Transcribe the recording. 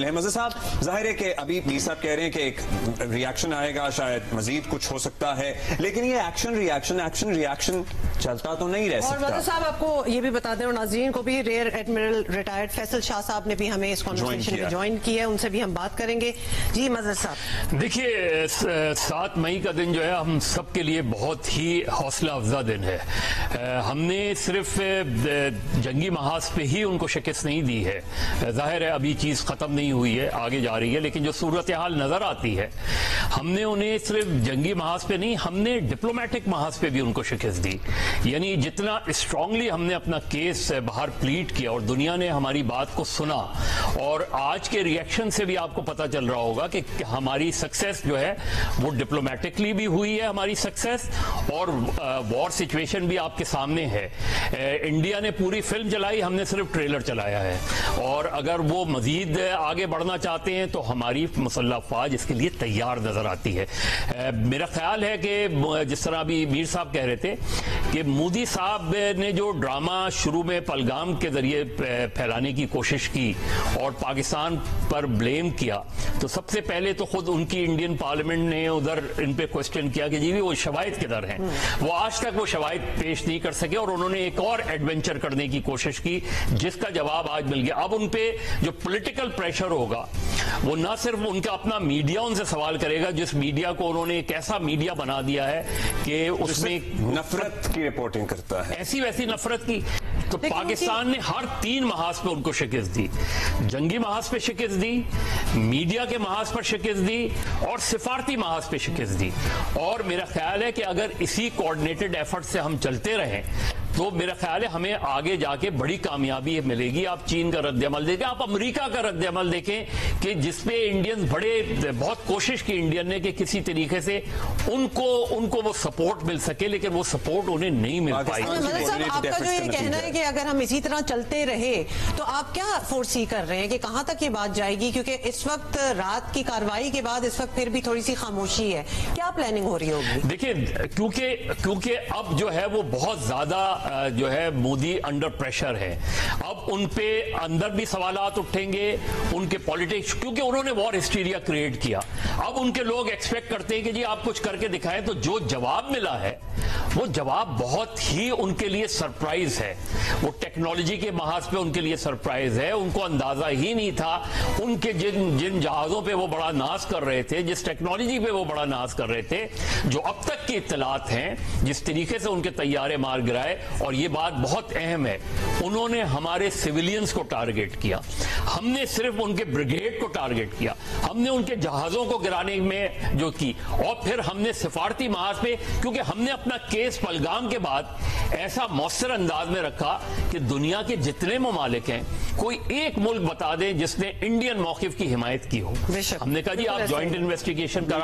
मज़े साहब, जाहिर है कि अभी मीर साहब कह रहे हैं कि एक रिएक्शन आएगा, शायद मजीद कुछ हो सकता है, लेकिन ये एक्शन रिएक्शन चलता तो नहीं रह सकता। और मज़े साहब आपको ये भी बता दें और नाज़रीन को भी, rear admiral retired Faisal Shah साहब ने भी हमें इस कॉन्वर्सेशन में ज्वाइन किया है, उनसे भी हम बात करेंगे। जी मज़े साहब, देखिए 7 मई का दिन जो है हम सब के लिए बहुत ही हौसला अफजा दिन है। हमने सिर्फ जंगी महाज पे ही उनको शिकस्त नहीं दी है, जाहिर है अभी चीज़ ख़त्म नहीं हुई है, आगे जा रही है, लेकिन जो सूरत हाल नजर आती है, हमने उन्हें सिर्फ जंगी महाज पे नहीं, हमने डिप्लोमेटिक महाज पे भी उनको शिकस्त दी। यानी जितना स्ट्रांगली हमने अपना केस बाहर प्लीड किया और दुनिया ने हमारी बात को सुना, और आज के रिएक्शन से भी आपको पता चल रहा होगा कि हमारी सक्सेस जो है वो डिप्लोमेटिकली भी हुई है, हमारी सक्सेस, और वॉर सिचुएशन भी आपके सामने है। इंडिया ने पूरी फिल्म चलाई, हमने सिर्फ ट्रेलर चलाया है, और अगर वो मजीद आगे बढ़ना चाहते हैं तो हमारी मुसल्लह अफवाज इसके लिए तैयार नजर आती है। मेरा ख्याल है कि जिस तरह अभी मीर साहब कह रहे थे कि मोदी साहब ने जो ड्रामा शुरू में पहलगाम के जरिए फैलाने की कोशिश की और पाकिस्तान पर ब्लेम किया, तो सबसे पहले तो खुद उनकी इंडियन पार्लियामेंट ने उधर इन पे क्वेश्चन किया कि जी वो शवाहिद किधर हैं। वो आज तक वो शवाहिद पेश नहीं कर सके और उन्होंने एक और एडवेंचर करने की कोशिश की जिसका जवाब आज मिल गया। अब उन पे जो पॉलिटिकल प्रेशर होगा वो ना सिर्फ उनका अपना मीडिया उनसे सवाल करेगा, जिस मीडिया को उन्होंने एक ऐसा मीडिया बना दिया है कि उसमें नफरत की रिपोर्टिंग करता है, ऐसी वैसी नफरत की। तो पाकिस्तान ने हर 3 महाज पे उनको शिकस्त दी, जंगी महाज पे शिकस्त दी, मीडिया के महाज पर शिकस्त दी और सिफारती महाज पे शिकस्त दी। और मेरा ख्याल है कि अगर इसी कोऑर्डिनेटेड एफर्ट से हम चलते रहें तो मेरा ख्याल है हमें आगे जाके बड़ी कामयाबी मिलेगी। आप चीन का रद्द-ए-अमल देखें, आप अमेरिका का रद्द-ए-अमल देखें कि जिसपे इंडियन बहुत कोशिश की इंडियन ने कि किसी तरीके से उनको वो सपोर्ट मिल सके, लेकिन वो सपोर्ट उन्हें नहीं मिल पाई। आपका जो ये कहना है कि अगर हम इसी तरह चलते रहे तो आप क्या फोर्सी कर रहे हैं कि कहां तक ये बात जाएगी? क्योंकि इस वक्त रात की कार्रवाई के बाद इस वक्त फिर भी थोड़ी सी खामोशी है, क्या प्लानिंग हो रही होगी? देखिए क्योंकि अब जो है वो बहुत ज्यादा जो है मोदी अंडर प्रेशर है। अब उन पे अंदर भी सवालात उठेंगे, उनके पॉलिटिक्स, क्योंकि उन्होंने वॉर हिस्टीरिया क्रिएट किया। अब उनके लोग एक्सपेक्ट करते हैं कि जी आप कुछ करके दिखाएं, तो जो जवाब मिला है वो जवाब बहुत ही उनके लिए सरप्राइज है। वो टेक्नोलॉजी के महाज पे उनके लिए सरप्राइज है, उनको अंदाजा ही नहीं था। उनके जिन जहाजों पे वो बड़ा नाज कर रहे थे, जिस टेक्नोलॉजी पे वो बड़ा नाज कर रहे थे, जो अब तक की इत्तलात हैं, जिस तरीके से उनके तैयारे मार गिराए, और ये बात बहुत अहम है, उन्होंने हमारे सिविलियंस को टारगेट किया। हमने सिर्फ उनके ब्रिगेड को टारगेट किया, हमने उनके जहाजों को गिराने में जो की, और फिर हमने सिफारती महाज पे, क्योंकि हमने अपना केस पहलगाम के बाद ऐसा मौसर अंदाज में रखा कि दुनिया के जितने ममालिक हैं, कोई एक मुल्क बता दें जिसने इंडियन मौकिफ की हिमायत की हो। हमने कहा जी आप ज्वाइंट इन्वेस्टिगेशन करा